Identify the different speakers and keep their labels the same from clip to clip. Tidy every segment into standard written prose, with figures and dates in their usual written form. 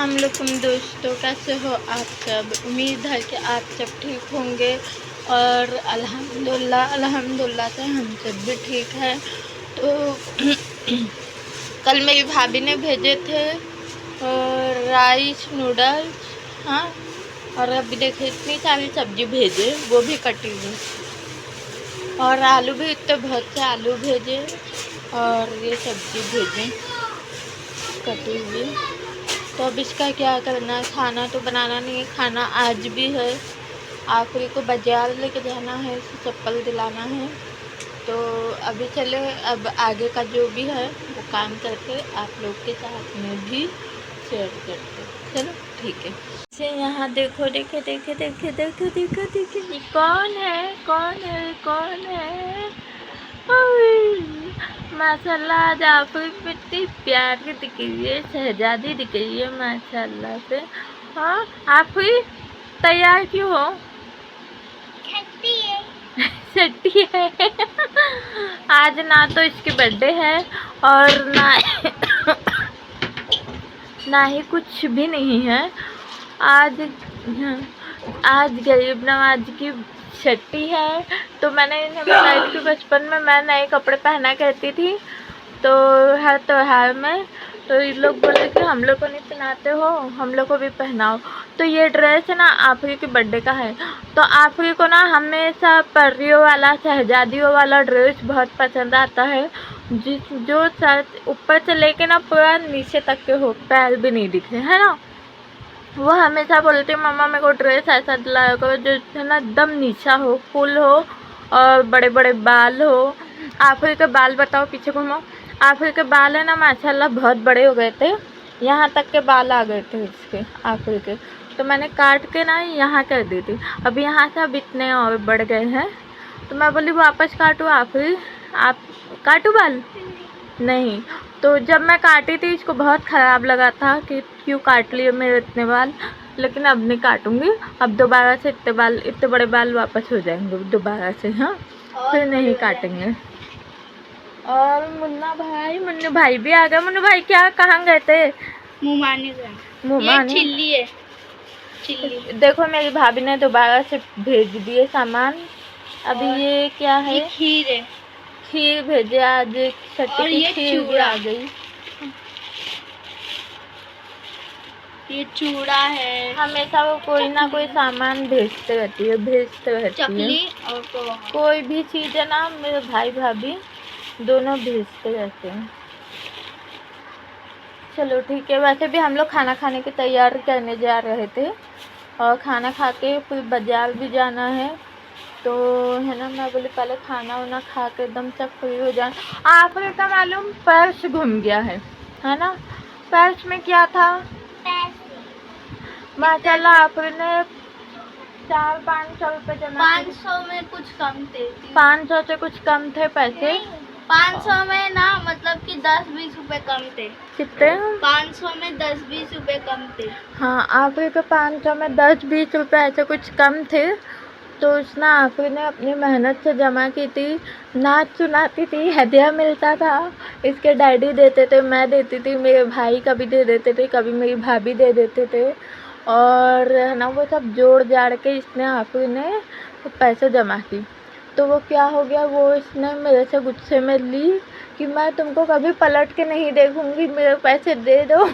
Speaker 1: अस्सलामुअलैकुम दोस्तों, कैसे हो आप सब। उम्मीद है कि आप सब ठीक होंगे और अल्हम्दुलिल्लाह से हम सब भी ठीक हैं। तो कल मेरी भाभी ने भेजे थे राइस नूडल्स, हाँ, और अभी देखिए इतनी सारी सब्जी भेजे, वो भी कटी हुई, और आलू भी इतने बहुत से आलू भेजे, और ये सब्जी भेजे कटी हुई। तो अब इसका क्या करना है, खाना तो बनाना नहीं है, खाना आज भी है। आखिरी को बाजार लेके जाना है, चप्पल दिलाना है। तो अभी चले, अब आगे का जो भी है वो काम करके आप लोग के साथ में भी शेयर करते। चलो ठीक है। से यहाँ देखो, देखे देखे देखे देखे देखे देखे कौन है, कौन है, कौन है। माशाल्लाह आज आप इतनी प्यारी दिख रही है, शहजादी दिख रही है माशाल्लाह से। हाँ, आप तैयार क्यों हो? छठी है। आज ना तो इसकी बर्थडे है और ना ही कुछ भी नहीं है। आज गरीब नवाज की छठी है। तो मैंने इन्हें बताया कि बचपन में मैं नए कपड़े पहना करती थी, तो हर त्योहार में तो ये लोग बोले कि हम लोग को नहीं पहनाते हो, हम लोग को भी पहनाओ। तो ये ड्रेस है ना आफरी के बर्थडे का है। तो आफरी को ना हमेशा परियों वाला, शहजादियों वाला ड्रेस बहुत पसंद आता है, जो शर्ट ऊपर से लेके ना पूरा नीचे तक के हो, पैर भी नहीं दिखे, है ना। वो हमेशा बोलते मम्मा मेरे को ड्रेस ऐसा दिलाया करो जो है ना एकदम नीचा हो, फुल हो और बड़े बड़े बाल हो। आफरी के बाल बताओ, पीछे घूमो। आफरी के बाल है ना माशाल्लाह बहुत बड़े हो गए थे, यहाँ तक के बाल आ गए थे इसके आफरी के। तो मैंने काट के ना यहाँ कर दी थी। अब यहाँ से अब इतने और बढ़ गए हैं, तो मैं बोली वापस काटू आफरी, आप काटू बाल नहीं। तो जब मैं काटी थी इसको बहुत ख़राब लगा था कि क्यों काट लिए मेरे इतने बाल, लेकिन अब नहीं काटूंगी। अब दोबारा से इतने बड़े बाल वापस हो जाएंगे दोबारा से, हाँ, फिर नहीं काटेंगे। और मुन्नू भाई भी आ गए। मुन्नू भाई क्या, कहाँ गए थे?
Speaker 2: मुमानी गए।
Speaker 1: मुमानी
Speaker 2: चिल्ली है, चिल्ली।
Speaker 1: देखो मेरी भाभी ने दोबारा से भेज दिए सामान। अभी ये क्या है?
Speaker 2: ये खीर है,
Speaker 1: खीर भेजे आज, छठी की खीर भी आ गई।
Speaker 2: ये चूड़ा है।
Speaker 1: हमेशा वो कोई ना कोई सामान भेजते रहती है,
Speaker 2: चकली और
Speaker 1: कोई भी चीज़ है ना, मेरे भाई भाभी दोनों भेजते रहते हैं। चलो ठीक है। वैसे भी हम लोग खाना खाने की तैयारी करने जा रहे थे, और खाना खा के फिर बाजार भी जाना है, तो है ना। मैं बोली पहले खाना वाना खा के एकदम से फ्री हो जाए। आपने का मालूम पर्स घूम गया है ना। पर्स में क्या था माशाल्लाह, आपने 400-500 रुपये जमा।
Speaker 2: 500 में कुछ कम थे,
Speaker 1: 500 से कुछ कम थे पैसे।
Speaker 2: 500 में ना मतलब कि 10-20 रुपए कम थे।
Speaker 1: कितने?
Speaker 2: 500 में 10-20 रुपए कम थे।
Speaker 1: हाँ, आपके 500 में 10-20 रुपये ऐसे कुछ कम थे। तो उसने आफरी ने अपनी मेहनत से जमा की थी, नाच सुनाती थी, हदिया मिलता था, इसके डैडी देते थे, मैं देती थी, मेरे भाई कभी दे देते थे, कभी मेरी भाभी दे देते थे, और है ना वो सब जोड़ जाड़ के इसने आफरी ने पैसे जमा की। तो वो क्या हो गया, वो इसने मेरे से गुस्से में ली कि मैं तुमको कभी पलट के नहीं देखूंगी, मेरे पैसे दे दो।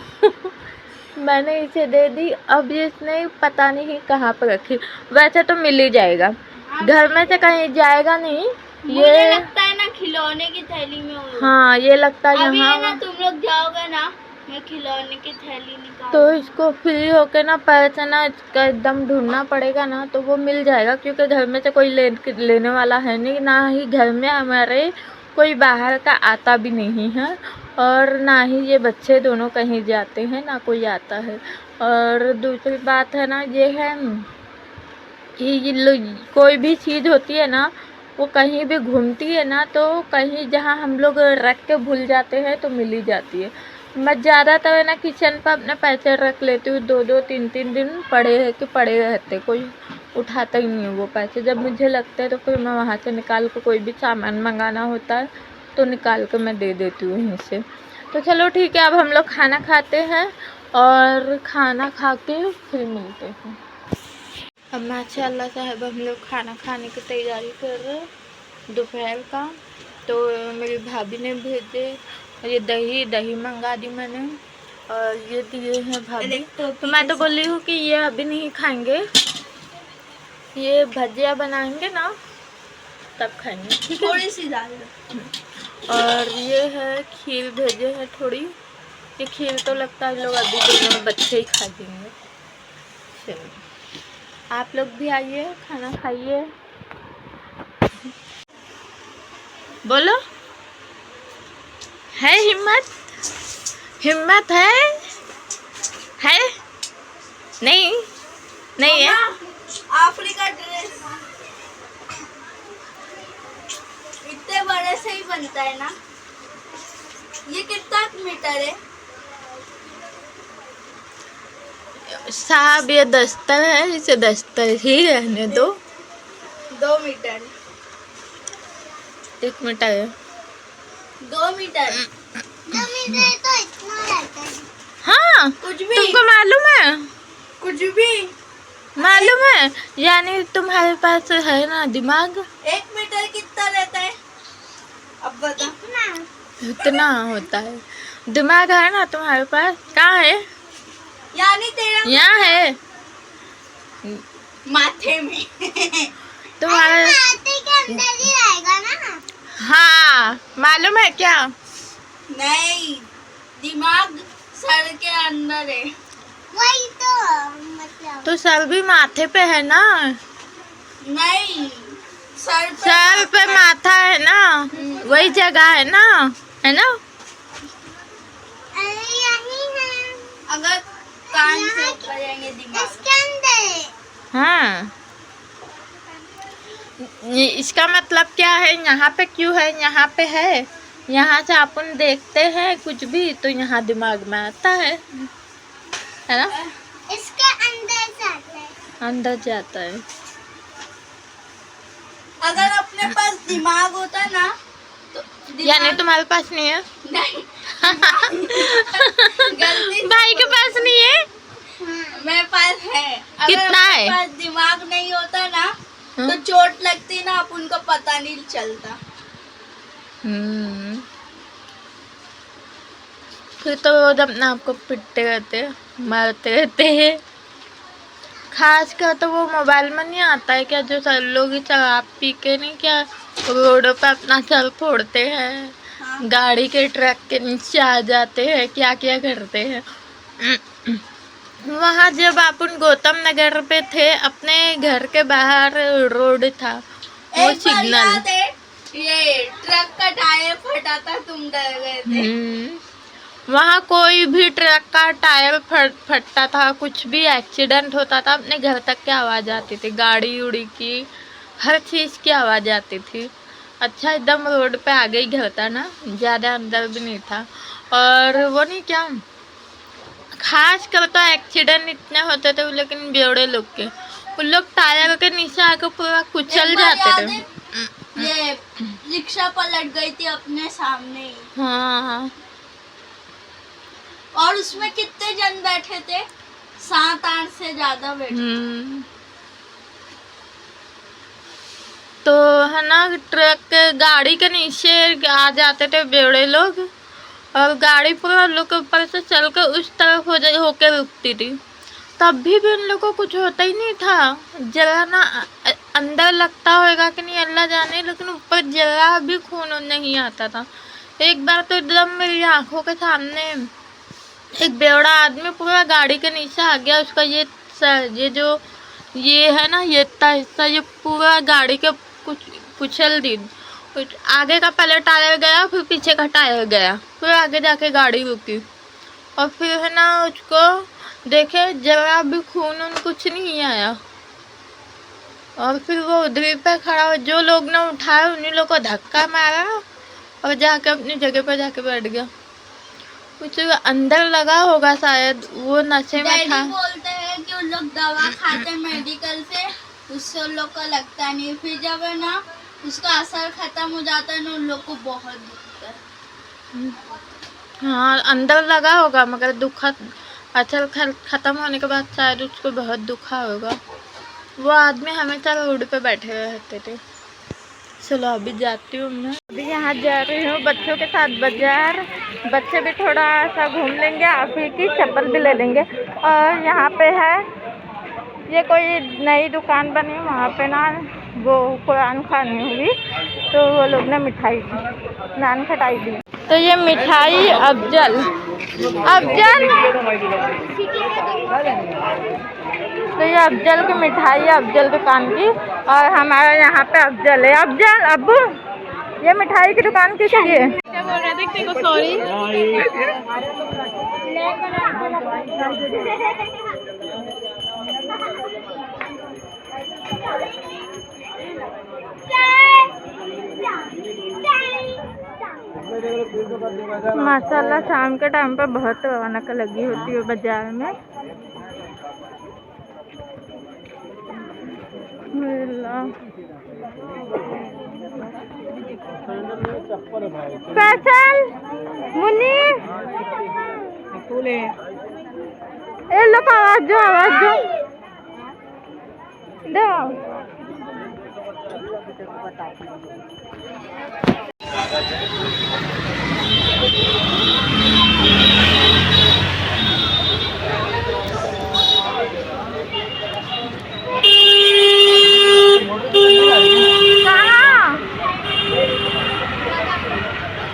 Speaker 1: मैंने इसे दे दी। अब ये इसने पता नहीं कहाँ पर रखी। वैसे तो मिल ही जाएगा, घर में से कहीं जाएगा नहीं।
Speaker 2: ये लगता है ना खिलौने की थैली में होगा।
Speaker 1: हाँ, ये लगता है
Speaker 2: अभी
Speaker 1: यहाँ।
Speaker 2: है ना तुम लोग जाओगे ना, मैं खिलौने की थैली निकाल।
Speaker 1: तो इसको फ्री होके ना पैसे ना इसका एकदम ढूंढना पड़ेगा ना, तो वो मिल जाएगा, क्योंकि घर में से कोई लेने वाला है नहीं, ना ही घर में हमारे कोई बाहर का आता भी नहीं है, और ना ही ये बच्चे दोनों कहीं जाते हैं, ना कोई आता है। और दूसरी बात है ना ये है कि ये कोई भी चीज़ होती है ना, वो कहीं भी घूमती है ना, तो कहीं जहाँ हम लोग रख के भूल जाते हैं तो मिल ही जाती है। मैं ज़्यादातर है ना किचन पर अपने पैसे रख लेती हूँ, 2-2 3-3 दिन पड़े रहते, कोई उठाता ही नहीं है वो पैसे। जब मुझे लगता है तो फिर मैं वहाँ से निकाल कर, कोई भी सामान मंगाना होता है तो निकाल कर मैं दे देती हूँ यहीं से। तो चलो ठीक है, अब हम लोग खाना खाते हैं और खाना खा के फिर मिलते हैं। अब माशाल्लाह साहब हम लोग खाना खाने की तैयारी कर रहे हैं दोपहर का। तो मेरी भाभी ने भेजे ये दही मंगा दी मैंने, और ये दिए हैं भाभी। तो मैं तो बोली हूँ कि ये अभी नहीं खाएंगे, ये भजिया बनाएंगे ना तब खाएंगे, ठीक है।
Speaker 2: थोड़ी सी डाल दो।
Speaker 1: और ये है खीर भेजे हैं थोड़ी, ये खीर तो लगता है लोग अभी दोनों बच्चे ही खा देंगे। चलो आप लोग भी आइए, खाना खाइए। बोलो, है हिम्मत? हिम्मत है नहीं? नहीं है?
Speaker 2: अफ्रीका ड्रेस इतने बड़े से ही बनता है ना। ये कितना मीटर है
Speaker 1: साहब? ये दस्तर है, इसे दस्तर ही रहने दो।
Speaker 2: 2 मीटर।
Speaker 1: 1 मीटर है।
Speaker 2: 2 मीटर। 2 मीटर तो इतना रहता है।
Speaker 1: हाँ,
Speaker 2: कुछ भी।
Speaker 1: तुमको मालूम है?
Speaker 2: कुछ भी
Speaker 1: मालूम है? यानी तुम्हारे पास है ना दिमाग।
Speaker 2: 1 मीटर कितना रहता है अब बता।
Speaker 1: इतना होता है दिमाग, है ना तुम्हारे पास? कहाँ है?
Speaker 2: यानी तेरा
Speaker 1: यहाँ है
Speaker 2: माथे में।
Speaker 1: तुम्हारे
Speaker 2: माथे के अंदर ही रहेगा ना।
Speaker 1: हाँ, मालूम है क्या?
Speaker 2: नहीं, दिमाग सर के अंदर है। वही तो मतलब।
Speaker 1: तो सर भी माथे पे है ना?
Speaker 2: नहीं,
Speaker 1: सर पे माथा है ना, वही जगह है ना, है ना?
Speaker 2: अरे यही है। अगर कान से ऊपर जाएंगे दिमाग इसके अंदर।
Speaker 1: हाँ, इसका मतलब क्या है? यहाँ पे क्यों है? यहाँ पे है, यहाँ से अपन देखते हैं कुछ भी तो यहाँ दिमाग में आता है ना?
Speaker 2: इसके अंदर जाता है।
Speaker 1: अंदर जाता है।
Speaker 2: अगर अपने पास दिमाग होता ना तो
Speaker 1: यानी तुम्हारे पास नहीं है?
Speaker 2: नहीं। गलती
Speaker 1: भाई के पास नहीं है?
Speaker 2: मेरे पास है। अगर
Speaker 1: कितना
Speaker 2: अपने
Speaker 1: है?
Speaker 2: पास दिमाग नहीं होता ना
Speaker 1: हाँ?
Speaker 2: तो चोट लगती ना, अपन को पता नहीं चलता।
Speaker 1: फिर तो रोज अपने आप को पिटते रहते, मारते रहते हैं। खास कर तो वो मोबाइल में नहीं आता है क्या, जो सब लोग शराब पी के नहीं क्या रोडों पे अपना सर फोड़ते हैं,
Speaker 2: हाँ।
Speaker 1: गाड़ी के ट्रक के नीचे आ जाते हैं, क्या क्या करते हैं। वहाँ जब अपन गौतम नगर पे थे, अपने घर के बाहर रोड था, वो
Speaker 2: एक बार
Speaker 1: सिग्नल,
Speaker 2: याद है, ये ट्रक का टायर फटा था, तुम डर गए थे।
Speaker 1: वहाँ कोई भी ट्रक का टायर फटता था, कुछ भी एक्सीडेंट होता था, अपने घर तक की आवाज़ आती थी, गाड़ी उड़ी की, हर चीज़ की आवाज़ आती थी। अच्छा एकदम रोड पे आगे ही घर था ना, ज़्यादा अंदर भी नहीं था। और वो नहीं क्या, खास कर तो एक्सीडेंट इतने होते थे, लेकिन बेवड़े लोग के, उन लोग टायर के नीचे आके पूरा कुचल जाते थे।
Speaker 2: ये रिक्शा पलट गई थी अपने सामने ही।
Speaker 1: हाँ,
Speaker 2: और उसमें कितने जन बैठे थे? 7-8 से ज्यादा बैठे।
Speaker 1: तो है ना, ट्रक गाड़ी के नीचे आ जाते थे बेवड़े लोग, और गाड़ी पूरा लोग के ऊपर से चल कर उस तरफ होकर रुकती थी। तब भी उन लोग को कुछ होता ही नहीं था, जरा ना अंदर लगता होगा कि नहीं अल्लाह जाने, लेकिन ऊपर जरा भी खून नहीं आता था। एक बार तो एकदम मेरी आंखों के सामने एक बेवड़ा आदमी पूरा गाड़ी के नीचे आ गया, उसका ये जो ये है ना, ये हिस्सा ये पूरा गाड़ी के कुचल दी। आगे का पहले टायर गया, फिर पीछे का टायर गया, फिर आगे जाके गाड़ी रुकी, और फिर है ना उसको देखे जरा भी खून कुछ नहीं आया। और फिर वो उधर पे खड़ा, जो लोग ने उठाया उन्हीं लोग को धक्का मारा और जाके अपनी जगह पर जाके बैठ गया। कुछ अंदर लगा होगा शायद, वो नशे में था।
Speaker 2: बोलते हैं कि उन लोग दवा खाते मेडिकल से, उससे उन लोग को लगता नहीं, फिर जब है ना उसका असर खत्म हो जाता है ना, उन लोग को बहुत दुखता है।
Speaker 1: हाँ, अंदर लगा होगा, मगर अच्छा ख़त्म होने के बाद शायद उसको बहुत दुखा होगा। वो आदमी हमेशा रोड पे बैठे हुए रहते थे। चलो अभी जाती हूँ मैं। अभी यहाँ जा रही हूँ बच्चों के साथ बाजार। बच्चे भी थोड़ा सा घूम लेंगे, आप ही की चप्पल भी ले लेंगे। और यहाँ पे है ये कोई नई दुकान बनी, वहाँ पे ना वो कुरान खानी हुई तो वो लोग ने मिठाई नान खटाई दी। तो ये मिठाई अफजल तो ये अफजल की मिठाई है, अफजल दुकान की। और हमारा यहाँ पे अफजल है। अफजल अब्बू ये मिठाई की दुकान किसकी है? क्या बोल रहे थे? देखो सॉरी। माशाल्लाह शाम के टाइम पर बहुत रौनक लगी होती है बाजार में। फैसल मुन्नी ए लोग आवाज दो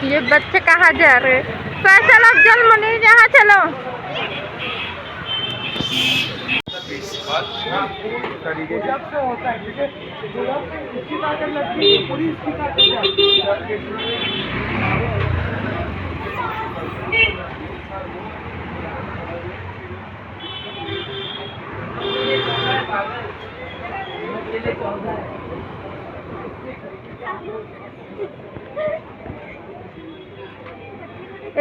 Speaker 1: ये बच्चे कहाँ जा रहे? फैसल अफजल मुनीर यहाँ चलो। ए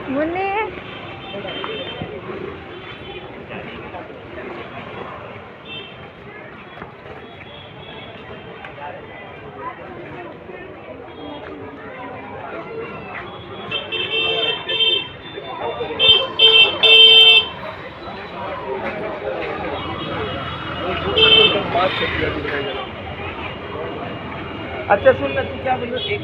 Speaker 1: मुन्नी
Speaker 3: अच्छा सुन ना, तू क्या बोल रही है?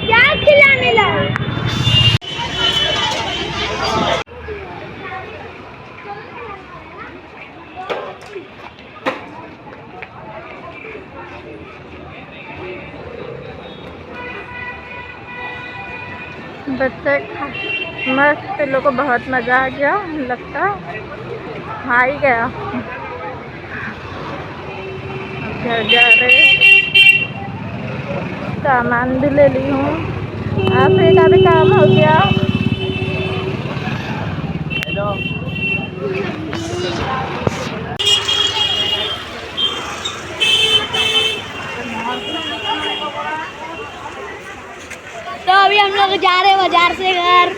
Speaker 2: क्या खिलाने लगा?
Speaker 1: बच्चे मस्त, लोग को बहुत मज़ा आ गया, लगता आ ही गया। अब घर जा रहे, सामान भी ले ली हूँ, आपके का भी काम हो गया।
Speaker 3: हेलो
Speaker 2: तो अभी हम लोग जा रहे हैं बाजार से घर।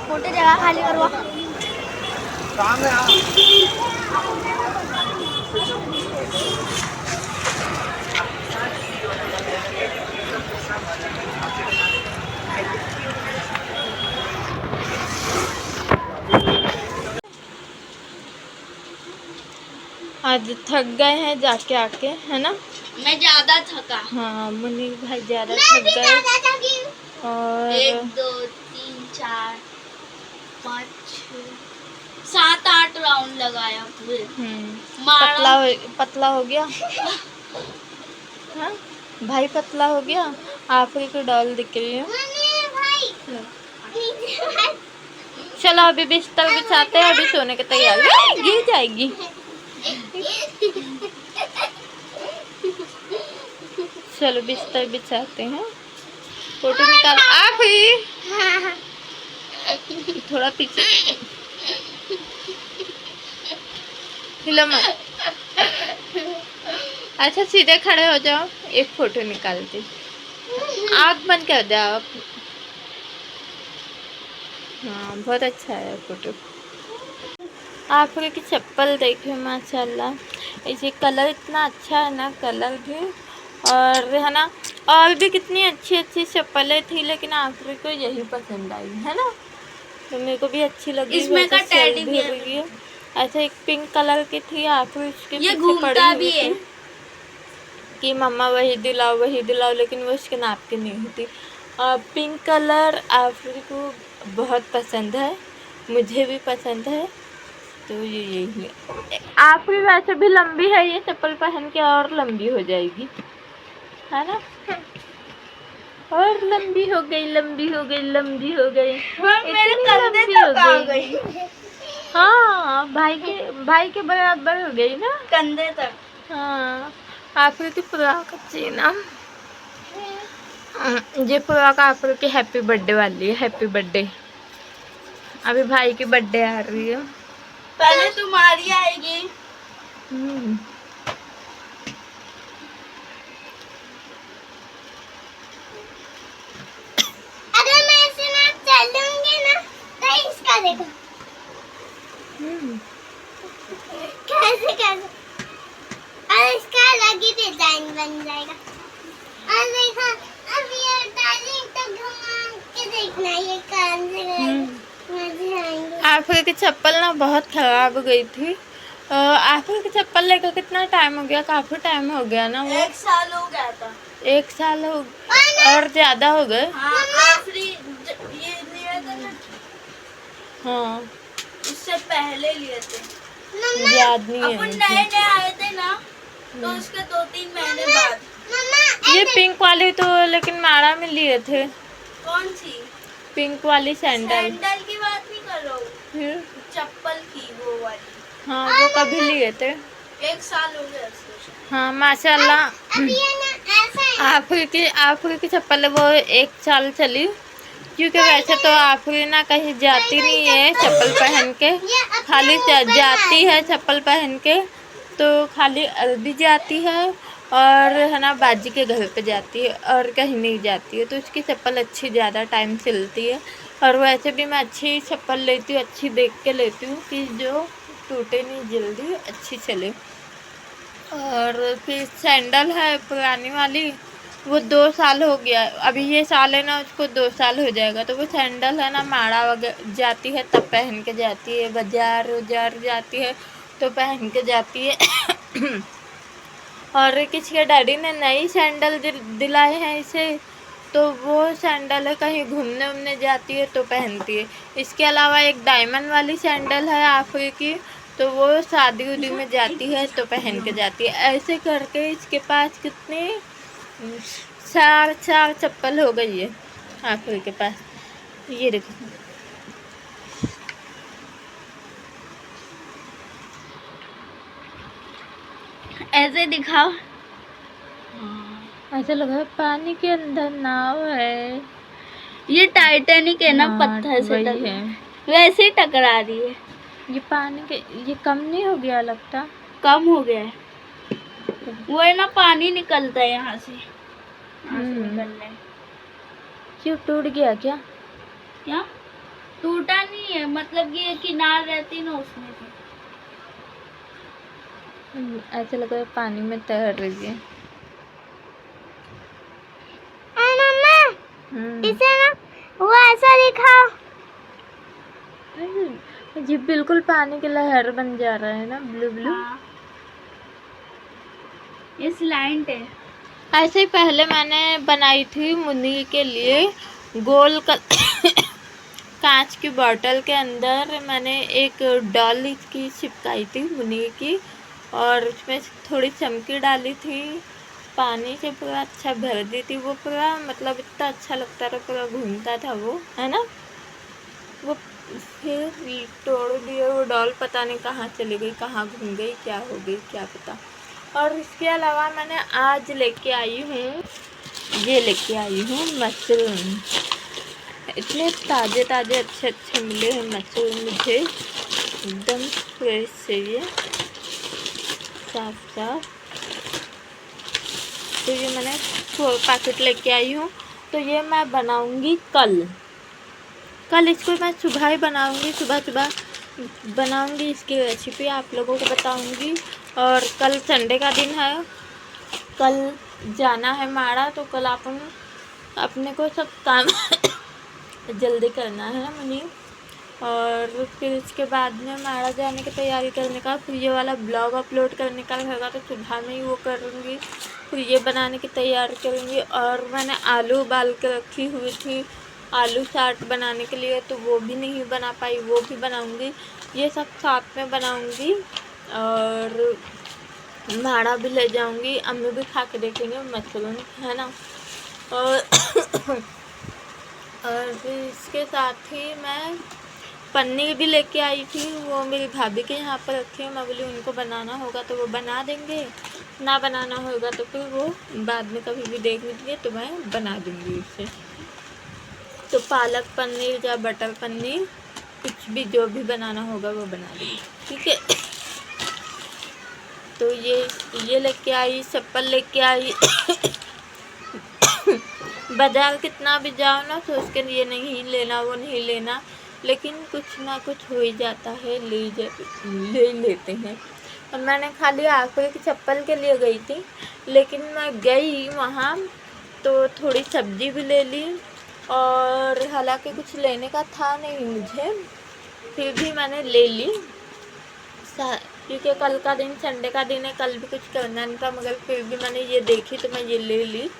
Speaker 2: छोटे जगह खाली करवा।
Speaker 1: आज थक गए हैं जाके आके, है ना?
Speaker 2: मैं ज्यादा थका।
Speaker 1: हाँ मुनीर भाई ज़्यादा थक गए। और
Speaker 2: 1 2 3 4 5 6 7 8 राउंड लगाया पूरे।
Speaker 1: पतला हो गया। हाँ भाई पतला हो गया। आप ही को डॉल दिख रही है। चलो अभी बिस्तर बिछाते हैं, अभी सोने की तैयारी। गिर जाएगी। चलो बिस्तर बिछाते हैं। फोटो निकाल आप ही थोड़ा पीछे। हिलो मत। अच्छा सीधे खड़े हो जाओ, एक फोटो निकालती। आँख बंद कर दो आप। हाँ बहुत अच्छा है फोटो। आप की चप्पल देखिए माशाल्लाह, इसे कलर इतना अच्छा है ना, कलर भी, और है ना, और भी कितनी अच्छी अच्छी चप्पलें थी, लेकिन आखिरी को यही पसंद आई है ना, तो मेरे को भी अच्छी लगी।
Speaker 2: इसमें का टेडी
Speaker 1: भी रही है। ऐसा एक पिंक कलर की थी, आखिर उसके
Speaker 2: ये
Speaker 1: पीछे पड़ी
Speaker 2: घूमता
Speaker 1: हुई
Speaker 2: भी है।
Speaker 1: थी कि मम्मा वही दिलाओ, लेकिन वो उसके नाप की नहीं थी। पिंक कलर आफरी को बहुत पसंद है, मुझे भी पसंद है, तो ये यही है। आफरी वैसे भी लंबी है, ये चप्पल पहन के और लंबी हो जाएगी, है ना, और लंबी हो गई, लंबी हो गई, लंबी हो गई,
Speaker 2: मेरे
Speaker 1: इतनी
Speaker 2: कंधे
Speaker 1: लंबी
Speaker 2: तक आ
Speaker 1: हो
Speaker 2: गई।
Speaker 1: हाँ भाई के बराबर हो गई ना,
Speaker 2: कंधे तक।
Speaker 1: हाँ आफरी की फ्रॉक अच्छी ना, ये फ्रॉक आफरी की हैप्पी बर्थडे वाली है, हैप्पी बर्थडे। अभी भाई की बर्थडे आ रही है,
Speaker 2: पहले तुम्हारी आएगी। अगर मैं ऐसे ना चलूंगी ना तो इसका देखो कैसे कैसे, और इसका अलग ही डिजाइन बन जाएगा। और देखो अब ये डार्लिंग तो घुमा के देखना, ये कान से मजे आएंगे।
Speaker 1: आफरी की चप्पल ना बहुत खराब हो गई थी। आफरी की चप्पल लेकर कितना टाइम हो गया, काफी टाइम हो गया ना, वो
Speaker 2: 1 साल हो गया था।
Speaker 1: 1 साल हो और ज्यादा हो गए।
Speaker 2: हाँ, आफरी ये लिए थे ना,
Speaker 1: हाँ
Speaker 2: उससे पहले लिए थे,
Speaker 1: याद नहीं है
Speaker 2: अपन
Speaker 1: मुझे।
Speaker 2: नए आए थे ना, तो उसके 2-3 महीने बाद।
Speaker 1: ये पिंक वाली तो लेकिन माड़ा में लिए थे,
Speaker 2: कौन सी?
Speaker 1: पिंक वाली सैंडल।
Speaker 2: सैंडल की बात नहीं कर रहा हूँ,
Speaker 1: फिर
Speaker 2: चप्पल की वो वाली।
Speaker 1: हाँ वो कभी लिए थे।
Speaker 2: 1 साल हो गया उसको।
Speaker 1: हाँ माशाल्लाह, आफरी की चप्पल वो 1 साल चली, क्योंकि वैसे तो आफरी ना कहीं जाती नहीं है चप्पल पहन के, खाली जाती है चप्पल पहन के, तो खाली अरबी जाती है और है ना बाजी के घर पे जाती है, और कहीं नहीं जाती है, तो उसकी चप्पल अच्छी ज़्यादा टाइम चलती है। और वैसे भी मैं अच्छी चप्पल लेती हूँ, अच्छी देख के लेती हूँ कि जो टूटे नहीं जल्दी, अच्छी चले। और फिर सैंडल है पुरानी वाली, वो 2 साल हो गया, अभी ये साल है ना, उसको 2 साल हो जाएगा, तो वो सैंडल है ना माड़ा वगैरह जाती है तब पहन के जाती है, बाजार जाती है तो पहन के जाती है। और किसी के डैडी ने नई सैंडल दिलाए हैं इसे, तो वो सैंडल है कहीं घूमने उमने जाती है तो पहनती है। इसके अलावा एक डायमंड वाली सैंडल है आफरी की, तो वो शादी उदी में जाती है तो पहन के जाती है। ऐसे करके इसके पास कितने 4 चप्पल हो गई है आफरी के पास। ये देखो,
Speaker 2: ऐसे दिखाओ,
Speaker 1: ऐसा लग रहा है पानी के अंदर नाव है।
Speaker 2: ये टाइटैनिक है ना,
Speaker 1: हाँ,
Speaker 2: पत्थर से
Speaker 1: वही है।
Speaker 2: वैसे ही टकरा रही है।
Speaker 1: ये पानी के, ये कम नहीं हो गया लगता,
Speaker 2: कम हो गया है, वो है ना पानी निकलता है यहाँ से निकलने।
Speaker 1: क्यों टूट गया क्या?
Speaker 2: क्या टूटा नहीं है, मतलब ये किनार रहती ना उसमें से।
Speaker 1: ऐसा लग रहा है पानी में तैर रही है।
Speaker 2: इसे ना वो ऐसा दिखाओ,
Speaker 1: ये बिल्कुल पानी की लहर बन जा रहा है ना, ब्लू ब्लू।
Speaker 2: हाँ। ये स्लाइंट है।
Speaker 1: ऐसे ही पहले मैंने बनाई थी मुन्नी के लिए गोल कांच की बोतल के अंदर मैंने एक डॉल की चिपकाई थी मुन्नी की, और उसमें थोड़ी चमकी डाली थी, पानी से पूरा अच्छा भर दी थी, वो पूरा मतलब इतना अच्छा लगता था, पूरा घूमता था वो, है ना। वो फिर तोड़ दिए वो डॉल, पता नहीं कहाँ चली गई, कहाँ घूम गई, क्या हो गई क्या पता। और इसके अलावा मैंने आज लेके आई हूँ, ये लेके आई हूँ मशरूम। इतने ताज़े ताज़े अच्छे अच्छे मिले हैं मशरूम मुझे, एकदम फ्रेश चाहिए। साफ साफ। तो ये मैंने पैकेट लेके आई हूँ। तो ये मैं बनाऊँगी कल इसको मैं सुबह ही बनाऊँगी, सुबह सुबह बनाऊँगी इसकी रेसिपी आप लोगों को बताऊँगी। और कल संडे का दिन है, कल जाना है माड़ा, तो कल अपने को सब काम जल्दी करना है मनी। और फिर इसके बाद में माड़ा जाने की तैयारी करने का, फिर ये वाला ब्लॉग अपलोड करने का होगा तो सुबह में ही वो करूँगी। फिर ये बनाने की तैयारी करूँगी। और मैंने आलू उबाल के रखी हुई थी आलू चाट बनाने के लिए, तो वो भी नहीं बना पाई, वो भी बनाऊँगी। ये सब साथ में बनाऊँगी और माड़ा भी ले जाऊँगी, अम्मी भी खा के देखेंगे मशरूम, है ना। और फिर इसके साथ ही मैं पनीर भी लेके आई थी, वो मेरी भाभी के यहाँ पर रखी है। मैं बोली उनको बनाना होगा तो वो बना देंगे, ना बनाना होगा तो फिर वो बाद में कभी भी देख लीजिए तो मैं बना दूँगी उसे। तो पालक पनीर या बटर पनीर कुछ भी जो भी बनाना होगा वो बना दूँगी, ठीक है। तो ये लेके आई, चप्पल लेके आई। बाजार कितना भी जाओ ना सोच के ये नहीं लेना वो नहीं लेना, लेकिन कुछ ना कुछ हो ही जाता है, ले लेते हैं। और मैंने खाली आखिरी की चप्पल के लिए गई थी, लेकिन मैं गई वहाँ तो थोड़ी सब्जी भी ले ली। और हालांकि कुछ लेने का था नहीं मुझे, फिर भी मैंने ले ली, क्योंकि कल का दिन संडे का दिन है, कल भी कुछ करना नहीं था। मगर फिर भी मैंने ये देखी तो मैं ये ले ली,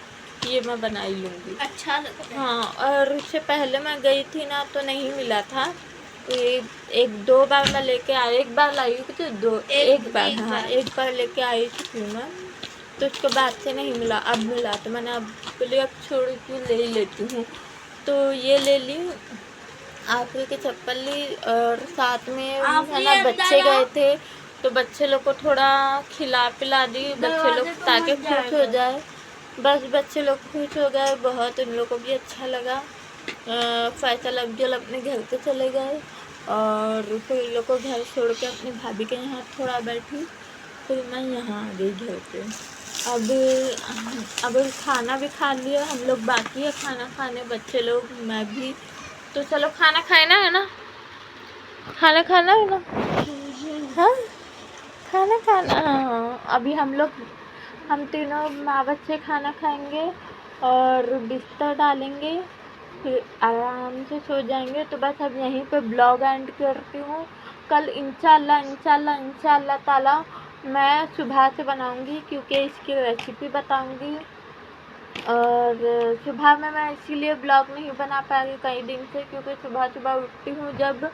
Speaker 1: ये मैं बना ही लूँगी, अच्छा लगता है। हाँ, और उससे पहले मैं गई थी ना तो नहीं मिला था, तो ये एक दो बार मैं लेके आई, एक बार लाई तो एक बार लेके आई थी मैं, तो उसके बाद से नहीं मिला, अब मिला तो मैंने अब छोड़ के ले ही लेती हूँ। तो ये ले ली, आखिरी की चप्पल ली। और साथ में है ना बच्चे गए थे तो बच्चे लोग को थोड़ा खिला पिला दी, बच्चे लोग ताकि खुश हो जाए। बस बच्चे लोग खुश हो गए बहुत, उन लोग को भी अच्छा लगा। फैसल अफजल अपने घर पे चले गए और फिर इन लोग को घर छोड़ के अपनी भाभी के यहाँ थोड़ा बैठी, फिर मैं यहाँ आ गई घर पे। अब खाना भी खा लिया, हम लोग बाकी है खाना खाने, बच्चे लोग, मैं भी। तो चलो खाना खाना है ना, खाना खाना है ना, हाँ खाना खाना। अभी हम तीनों माँ बच्चे खाना खाएंगे और बिस्तर डालेंगे, फिर आराम से सो जाएंगे। तो बस अब यहीं पे ब्लॉग एंड करती हूँ। कल इंशाल्लाह ताला मैं सुबह से बनाऊँगी, क्योंकि इसकी रेसिपी बताऊँगी। और सुबह में मैं इसीलिए ब्लॉग नहीं बना पा रही कई दिन से, क्योंकि सुबह उठती हूँ जब,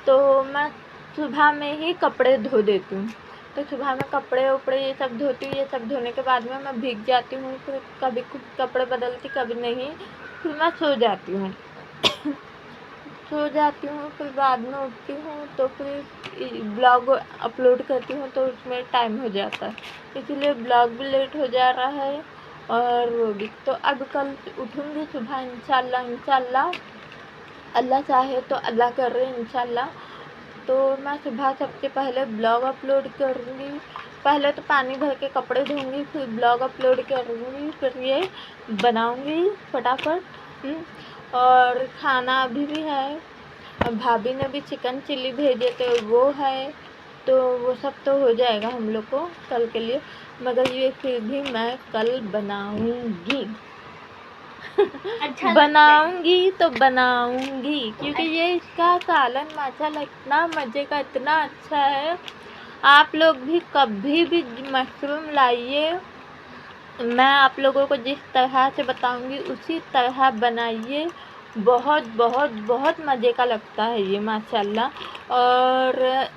Speaker 1: तो मैं सुबह में ही कपड़े धो देती हूँ। तो सुबह में कपड़े उपड़े ये सब धोती हूँ, ये सब धोने के बाद में मैं भीग जाती हूँ, फिर कभी कुछ कपड़े बदलती कभी नहीं, फिर मैं सो जाती हूँ। फिर बाद में उठती हूँ तो फिर ब्लॉग अपलोड करती हूँ, तो उसमें टाइम हो जाता है, इसीलिए ब्लॉग भी लेट हो जा रहा है। और वो भी तो अब कल उठूँगी सुबह इंशाल्लाह, अल्लाह चाहे तो अल्लाह कर रहे हैं इंशाल्लाह। तो मैं सुबह सबसे पहले ब्लॉग अपलोड करूँगी, पहले तो पानी भर के कपड़े धोऊँगी, फिर ब्लॉग अपलोड करूँगी, फिर ये बनाऊँगी फटाफट। और खाना अभी भी है, भाभी ने भी चिकन चिल्ली भेजे थे वो है, तो वो सब तो हो जाएगा हम लोग को कल के लिए। मगर ये फिर भी मैं कल बनाऊँगी। अच्छा बनाऊँगी तो बनाऊँगी, क्योंकि ये इसका सालन माशाल्लाह इतना मज़े का, इतना अच्छा है। आप लोग भी कभी भी मशरूम लाइए, मैं आप लोगों को जिस तरह से बताऊँगी उसी तरह बनाइए, बहुत बहुत बहुत मज़े का लगता है ये माशाल्लाह। और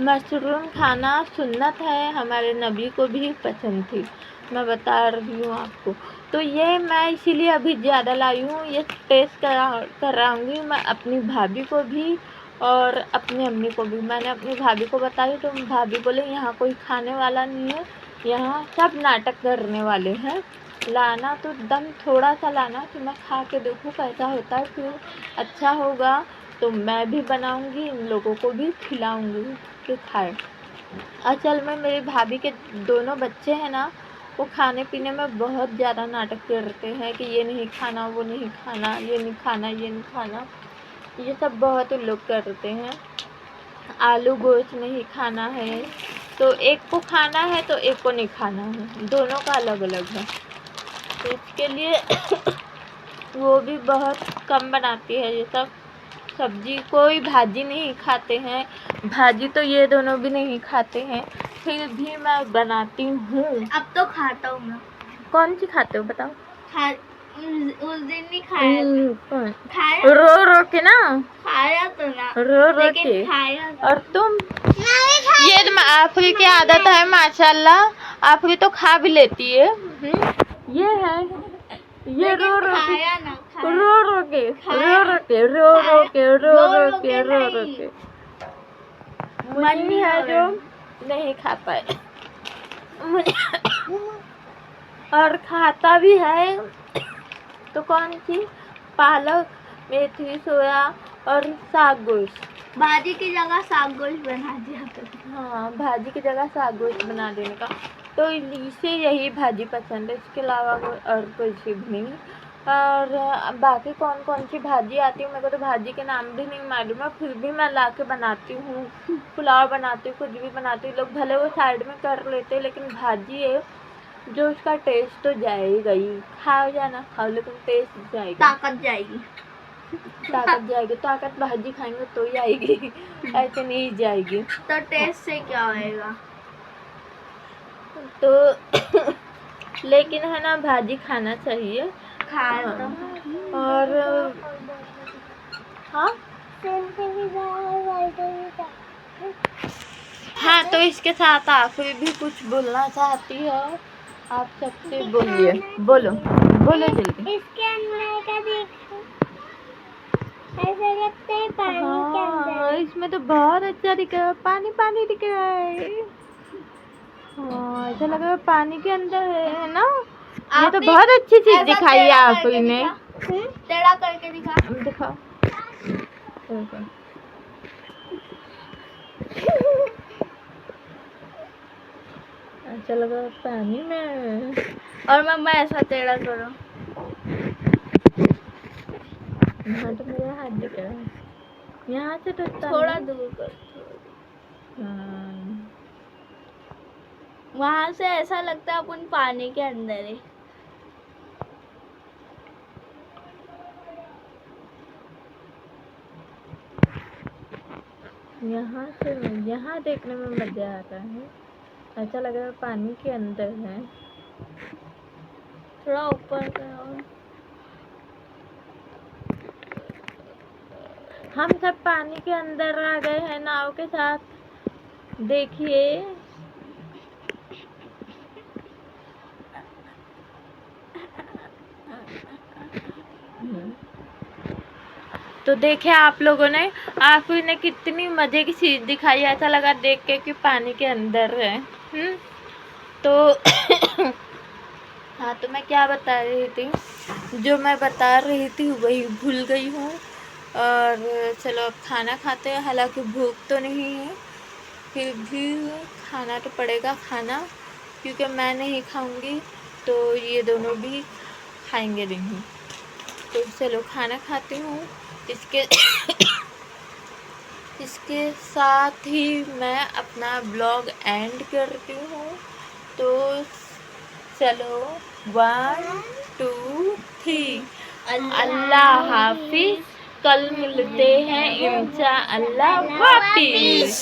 Speaker 1: मशरूम खाना सुन्नत है, हमारे नबी को भी पसंद थी, मैं बता रही हूँ आपको। तो ये मैं इसीलिए अभी ज़्यादा लाई हूँ, ये टेस्ट कराऊँगी मैं अपनी भाभी को भी और अपनी अम्मी को भी। मैंने अपनी भाभी को बताई तो भाभी बोले यहाँ कोई खाने वाला नहीं है, यहाँ सब नाटक करने वाले हैं, लाना तो दम थोड़ा सा लाना कि मैं खा के देखूँ कैसा होता है, फिर अच्छा होगा तो मैं भी बनाऊँगी, इन लोगों को भी खिलाऊँगी कि खाए। असल में मेरी भाभी के दोनों बच्चे हैं ना, वो खाने पीने में बहुत ज़्यादा नाटक करते हैं कि ये नहीं खाना, वो नहीं खाना, ये नहीं खाना, ये नहीं खाना, ये सब बहुत उन लोग करते हैं। आलू गोश्त नहीं खाना है, तो एक को खाना है तो एक को नहीं खाना है, दोनों का अलग अलग है। तो इसके लिए वो भी बहुत कम बनाती है ये सब सब्जी। कोई भाजी नहीं खाते हैं, भाजी तो ये दोनों भी नहीं खाते हैं, फिर भी मैं बनाती हूँ।
Speaker 2: अब तो खाता हूँ मैं।
Speaker 1: कौन सी खाते हो बताओ?
Speaker 2: उस दिन नहीं खाया। खाया
Speaker 1: रो रो के ना,
Speaker 2: खाया तो ना,
Speaker 1: रो रो
Speaker 2: लेकिन
Speaker 1: के।
Speaker 2: खाया तो।
Speaker 1: और तुम? ये तो आफरी की आदत है माशाल्लाह, आफरी तो खा भी लेती है। ये है, ये रो रो के,
Speaker 2: खाया ना, खाया।
Speaker 1: रो रो के, रो रो के, रो रो के, रो रो के, रो रो के। मुझे है जो नहीं खा पाए और खाता भी है तो कौन सी? पालक, मेथी, सोया और साग गोश्त।
Speaker 2: भाजी की जगह साग गोश्त बना दिया करो।
Speaker 1: हाँ, भाजी की जगह साग गोश्त बना देने का। तो इसे यही भाजी पसंद है, इसके अलावा और कोई चीज़ नहीं। और बाकी कौन कौन सी भाजी आती है मेरे को तो भाजी के नाम भी नहीं मालूम है, फिर भी मैं ला के बनाती हूँ। पुलाव बनाती हूँ, कुछ भी बनाती हूँ। लोग भले वो साइड में कर लेते हैं, लेकिन भाजी है जो उसका टेस्ट तो जाएगा ही। खाओ या ना खाओ, लेकिन टेस्ट जाएगा,
Speaker 2: ताकत जाएगी।
Speaker 1: ताकत जाएगी। ताकत भाजी खाएंगे तो ही आएगी, ऐसे नहीं जाएगी।
Speaker 2: तो टेस्ट से क्या होएगा?
Speaker 1: तो लेकिन है ना, भाजी खाना चाहिए।
Speaker 2: खा तो।
Speaker 1: और हाँ हाँ, तो इसके साथ आप भी कुछ बोलना चाहती हो? आप सबसे बोलिए, बोलो बोलो जल्दी।
Speaker 2: इसके अंदर का देखो, ऐसा लगता है पानी के अंदर।
Speaker 1: हाँ, इसमें तो बहुत अच्छा दिख रहा है, पानी पानी दिख रहा है। हाँ, ऐसा लग रहा है पानी के अंदर है ना। ये तो बहुत अच्छी चीज दिखाई है आपने।
Speaker 2: टेढ़ा करके दिखा।
Speaker 1: दिखाओ। अच्छा लग रहा है पानी में।
Speaker 2: और मम्मा ऐसा टेढ़ा करो।
Speaker 1: हाँ, तो मेरा हाथ दिख रहा है यहाँ से, तो
Speaker 2: थोड़ा दूर कर।
Speaker 1: हाँ।
Speaker 2: वहां से ऐसा लगता है अपन पानी के अंदर है।
Speaker 1: यहाँ से यहाँ देखने में मजा आता है, ऐसा लग रहा है पानी के अंदर है।
Speaker 2: थोड़ा ऊपर करो।
Speaker 1: हम सब पानी के अंदर आ गए हैं नाव के साथ, देखिए। तो देखे आप लोगों ने, आपने कितनी मजे की चीज दिखाई, ऐसा लगा देख के कि पानी के अंदर है। तो हाँ, तो मैं क्या बता रही थी, जो मैं बता रही थी वही भूल गई हूँ। और चलो अब खाना खाते हैं, हालांकि भूख तो नहीं है, फिर भी खाना तो पड़ेगा खाना, क्योंकि मैं नहीं खाऊंगी तो ये दोनों भी खाएंगे नहीं। तो चलो खाना खाती हूँ। इसके साथ ही मैं अपना ब्लॉग एंड करती हूँ। तो चलो 1 2 3 अल्लाह हाफिज। कल मिलते हैं इंशाअल्लाह वापिस।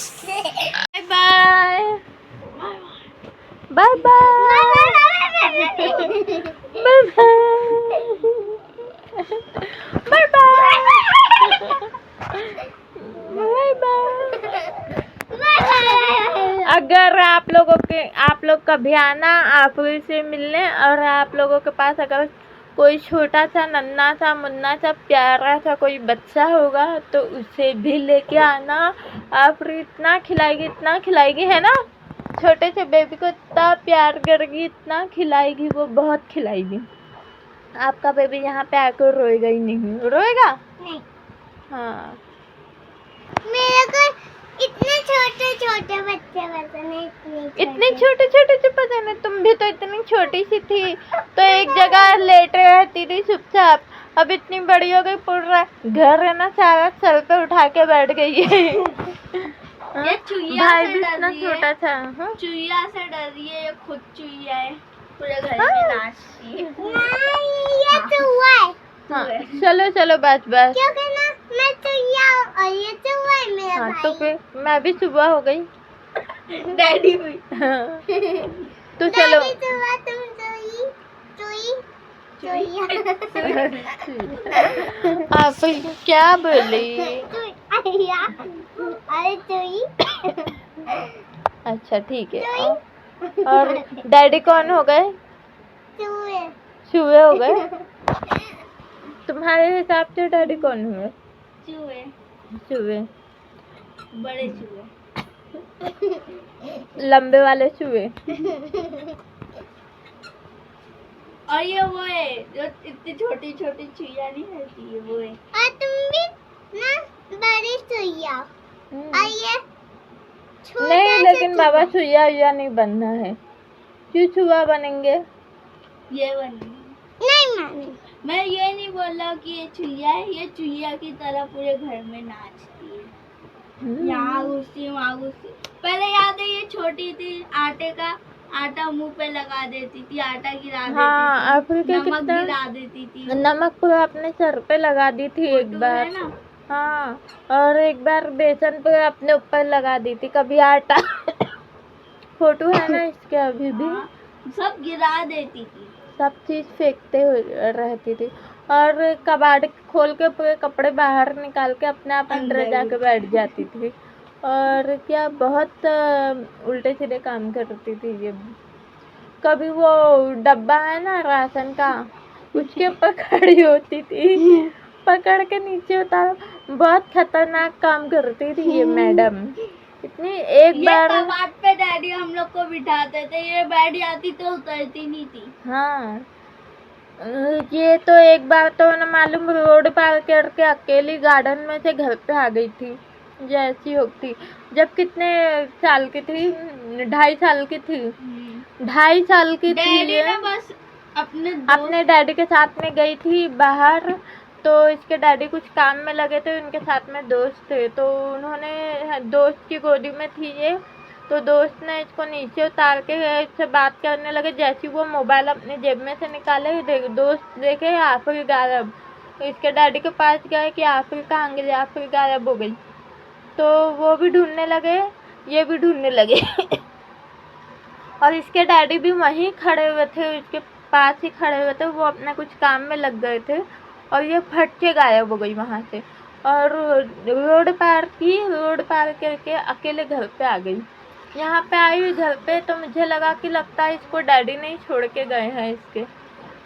Speaker 1: Bye bye bye bye bye bye. अगर आप लोग कभी आना आप से मिलने, और आप लोगों के पास अगर कोई छोटा सा नन्हा सा मुन्ना सा प्यारा सा कोई बच्चा होगा तो उसे भी लेके आना। आप इतना खिलाएगी है ना, छोटे से बेबी को इतना प्यार करेगी, इतना खिलाएगी, वो बहुत खिलाएगी। आपका बेबी यहाँ पे आकर रोएगा ही नहीं, रोएगा
Speaker 2: नहीं।
Speaker 1: हाँ,
Speaker 2: मेरे को इतने छोटे छोटे बच्चे बच्चे वैसे
Speaker 1: इतनी छोटे छोटे पता नहीं, तुम भी तो इतनी छोटी सी थी तो एक जगह लेटे रहती थी चुपचाप। अब इतनी बड़ी हो गई, पूरा घर है ना सारा सर पे उठा के बैठ गई है।
Speaker 4: ये चुईया
Speaker 1: भाई
Speaker 4: से
Speaker 1: भी
Speaker 4: डर
Speaker 1: इतना
Speaker 4: रही है।
Speaker 1: छोटा था। हाँ?
Speaker 4: चुईया से डर रही है, ये खुद चुईया है, पूरे घर में नाचती है।
Speaker 2: नहीं, ये चूहा है।
Speaker 1: हाँ, चलो चलो बस बस।
Speaker 2: क्योंकि ना मैं चूहिया हूँ और ये चूहा है मेरा
Speaker 1: हाँ
Speaker 2: भाई।
Speaker 1: तो फिर मैं भी सुबह हो गई।
Speaker 4: डैडी भी।
Speaker 1: हाँ, तो चलो।
Speaker 2: दादी चूहा, तुम चूहिया।
Speaker 1: आप क्या बोली?
Speaker 2: चूहिया। अरे चूही।
Speaker 1: अच्छा ठीक है। और डैडी कौन हो गए?
Speaker 2: चूहे।
Speaker 1: चूहे हो गए? तुम्हारे हिसाब से डैडी कौन हुए?
Speaker 4: चूहे,
Speaker 1: चूहे,
Speaker 4: बड़े चूहे।
Speaker 1: लंबे वाले चूहे।
Speaker 4: और ये वो है जो इतनी छोटी छोटी चुईया नहीं रहती है, वो है।
Speaker 2: और तुम भी ना बड़ी चूहिया। और ये छोटा
Speaker 1: नहीं,
Speaker 2: सा
Speaker 1: लेकिन
Speaker 2: चूहा।
Speaker 1: बाबा चूहिया या नहीं बनना है। क्यों चूहा बनेंगे?
Speaker 4: ये बनी।
Speaker 2: नहीं मानी।
Speaker 4: मैं ये नहीं बोल रहा कि ये चुईया है, ये चुईया की तरह पूरे घर में नाचती है। यहाँ घुसती वहाँ घुसती। पहले याद है ये छोटी थी, आटा मुंह पे लगा देती थी, आटा गिरा
Speaker 1: हाँ,
Speaker 4: देती
Speaker 1: आपने
Speaker 4: थी,
Speaker 1: क्या
Speaker 4: नमक
Speaker 1: कितना
Speaker 4: गिरा देती थी।
Speaker 1: नमक पूरा अपने सर पे लगा दी थी एक
Speaker 4: फोटो
Speaker 1: बार।
Speaker 4: है ना?
Speaker 1: हाँ, और एक बार बेसन पे अपने ऊपर लगा दी थी, कभी आटा। फोटो है ना इसके अभी भी।
Speaker 4: हाँ, सब गिरा देती थी।
Speaker 1: सब चीज फेंकते हुए रहती थी, और कबाड़ खोल के पूरे कपड़े बाहर निकाल के अपने आप अंदर
Speaker 4: अंदर
Speaker 1: जाके बैठ जाती थी। और क्या बहुत उल्टे सीधे काम करती थी ये। कभी वो डब्बा है ना राशन का, उसके ऊपर खड़ी होती थी, पकड़ के नीचे उतार। बहुत खतरनाक काम करती थी ये मैडम। इतनी एक
Speaker 4: ये
Speaker 1: बार।
Speaker 4: कबाड़ पे डैडी हम लोग को बिठाते थे, ये बैठ जाती तो उतरती नहीं थी।
Speaker 1: हाँ, ये तो एक बार तो ना मालूम रोड पार करके अकेली गार्डन में से घर पे आ गई थी। जैसी होती जब कितने साल की थी, 2.5 साल की थी। 2.5 साल की थी
Speaker 4: डैडी
Speaker 1: ये।
Speaker 4: ने बस
Speaker 1: अपने डैडी के साथ में गई थी बाहर, तो इसके डैडी कुछ काम में लगे थे, उनके साथ में दोस्त थे, तो उन्होंने दोस्त की गोदी में थी ये, तो दोस्त ने इसको नीचे उतार के इससे बात करने लगे। जैसे वो मोबाइल अपने जेब में से निकाले, दोस्त देखे आफरी गायब। इसके डैडी के पास गए कि आफरी कहाँ गई, आफरी गायब हो गई। तो वो भी ढूंढने लगे, ये भी ढूंढने लगे। और इसके डैडी भी वहीं खड़े हुए थे, उसके पास ही खड़े हुए थे, वो अपना कुछ काम में लग गए थे, और ये फट के गायब हो गई वहाँ से। और रोड पार करके अकेले घर पे आ गई। यहाँ पे आई हुई घर पे, तो मुझे लगा कि लगता है इसको डैडी नहीं छोड़ के गए हैं इसके,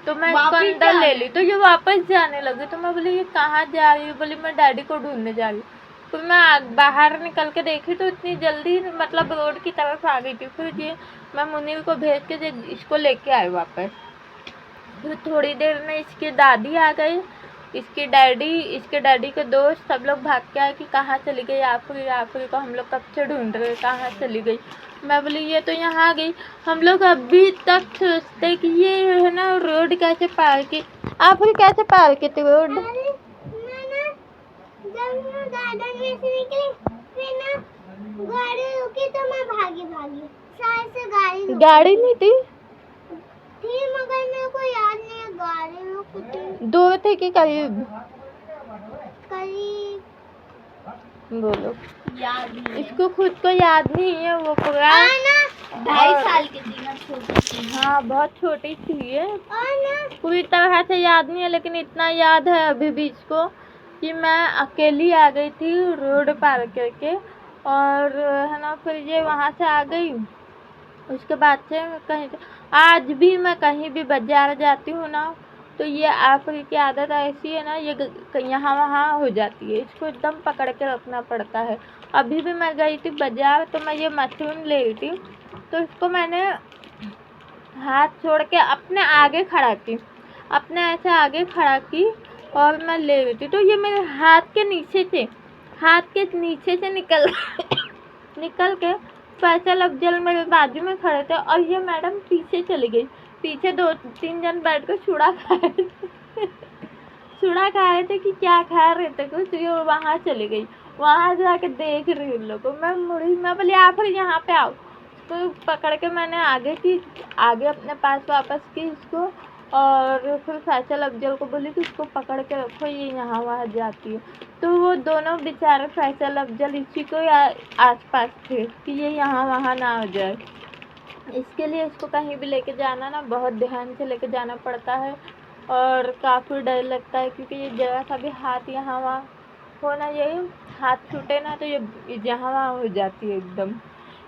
Speaker 1: तो मैं इसको
Speaker 4: वापिस
Speaker 1: अंदर
Speaker 4: जा
Speaker 1: ले
Speaker 4: रही
Speaker 1: ली। तो ये वापस जाने लगी, तो मैं बोली ये कहाँ जा रही है? बोली मैं डैडी को ढूंढने जा रही हूँ। फिर मैं बाहर निकल के देखी तो इतनी जल्दी मतलब रोड की तरफ आ गई थी। फिर ये मैं मुनीर को भेज के इसको लेके आई वापस। फिर थोड़ी देर में इसकी दादी आ गई, इसके डैडी के दोस्त सब लोग भाग के आए कि कहाँ चली गई आफरी को हम लोग कब से ढूंढ रहे, कहाँ चली गई। मैं बोली ये तो यहाँ आ गई। हम लोग अभी तक सोचते कि ये है ना रोड कैसे पार की, आफरी कैसे पार की थी रोड।
Speaker 2: अरे मैं ना जब मैं गार्डन में से निकली, फिर ना गाड़ी रुकी तो मैं भागी शायद से
Speaker 1: गाड़ी नहीं थी,
Speaker 2: मगर मेरे को याद नहीं है गाड़ी रुकी थी।
Speaker 1: दूर थे कि करीब?
Speaker 2: करीब
Speaker 1: बोलो,
Speaker 4: याद नहीं है।
Speaker 1: इसको खुद को याद नहीं है। वो पूरा
Speaker 2: ना
Speaker 4: 2.5 साल की थी ना, छोटी थी।
Speaker 1: हाँ बहुत छोटी थी ये,
Speaker 2: और ना
Speaker 1: पूरी तरह से याद नहीं है, लेकिन इतना याद है अभी भी इसको कि मैं अकेली आ गई थी रोड पार करके। और है ना फिर ये वहाँ से आ गई। उसके बाद से कहीं आज भी मैं कहीं भी बाजार जाती हूँ ना, तो ये आफरी की आदत ऐसी है ना, ये यहाँ वहाँ हो जाती है, इसको एकदम पकड़ के रखना पड़ता है। अभी भी मैं गई थी बाजार, तो मैं ये मशरूम ले रही थी, तो इसको मैंने हाथ छोड़ के अपने आगे खड़ा की, अपने ऐसे आगे खड़ा की, और मैं ले रही थी, तो ये मेरे हाथ के नीचे से निकल के फैसल अफजल मेरे बाजू में खड़े थे और ये मैडम पीछे चली गई। पीछे 2-3 जन बैठ कर चूड़ा खाए थे चूड़ा खाए थे कि क्या खा रहे थे कुछ, ये वहाँ चली गई। वहाँ जाके देख रही उन लोगों को। मैं मुड़ी, मैं बोली आप यहाँ पे आओ। तो पकड़ के मैंने आगे अपने पास वापस की इसको, और फिर फैसल अफजल को बोली कि उसको पकड़ के रखो, ये यहाँ वहाँ जाती है। तो वो दोनों बेचारे फैसल अफजल इसी को आसपास थे कि ये यहाँ वहाँ ना हो जाए। इसके लिए इसको कहीं भी लेके जाना ना बहुत ध्यान से लेके जाना पड़ता है और काफ़ी डर लगता है, क्योंकि ये जरा सा भी हाथ यहाँ वहाँ होना, यही हाथ छूटे ना तो ये जहाँ वहाँ हो जाती है एकदम।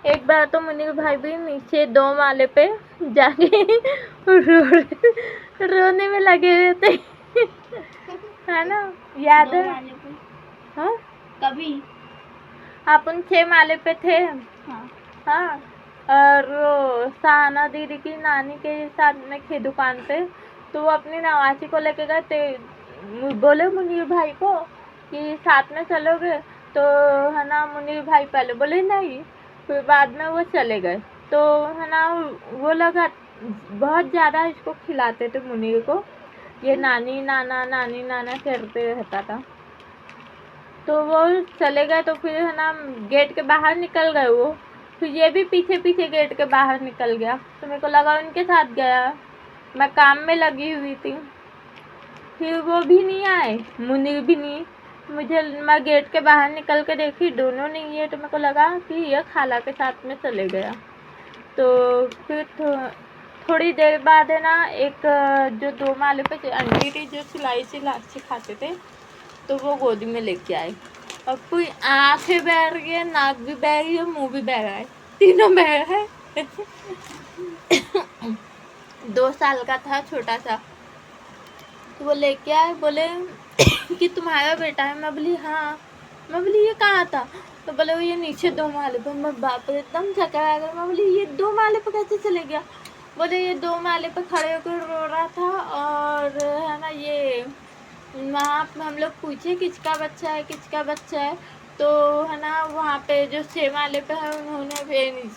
Speaker 1: एक बार तो मुनीर भाई भी नीचे 2 माले पे जाके रोने में लगे हुए थे है ना, याद है? हाँ
Speaker 4: कभी
Speaker 1: अपन 6 माले पे थे।
Speaker 4: हाँ
Speaker 1: हाँ, और वो सहाना दीदी की नानी के साथ में थे दुकान पे, तो वो अपनी नवासी को लेके गए थे। बोले मुनीर भाई को कि साथ में चलोगे, तो है ना मुनीर भाई पहले बोले नहीं, फिर बाद में वो चले गए। तो है ना वो लोग बहुत ज़्यादा इसको खिलाते थे मुनीर को, ये नानी नाना करते रहता था। तो वो चले गए, तो फिर है ना गेट के बाहर निकल गए वो, फिर ये भी पीछे पीछे गेट के बाहर निकल गया। तो मेरे को लगा उनके साथ गया, मैं काम में लगी हुई थी। फिर वो भी नहीं आए, मुनीर भी नहीं। मैं गेट के बाहर निकल के देखी दोनों नहीं है, तो मेरे को लगा कि ये खाला के साथ में चले गया। तो फिर थोड़ी देर बाद है ना एक जो 2 माले पे आंटी थी जो सिलाई सिखाते थे, तो वो गोदी में लेके आए और कोई आँखें बह रही है, नाक भी बह रही है, मुँह भी बह रहा है, तीनों बह रहा है 2 साल का था, छोटा सा। तो वो लेके आए, बोले कि तुम्हारा बेटा है। मैं बोली हाँ। मैं बोली ये कहाँ था? तो बोले वो ये नीचे 2 माले पे। मैं बाप रे एकदम चक्कर आ गया। मैं बोली ये 2 माले पे कैसे चले गया? बोले ये 2 माले पे खड़े होकर रो रहा था, और है ना ये वहाँ पे हम लोग पूछे किसका बच्चा है, तो है ना वहाँ पे जो 6 माले पे है उन्होंने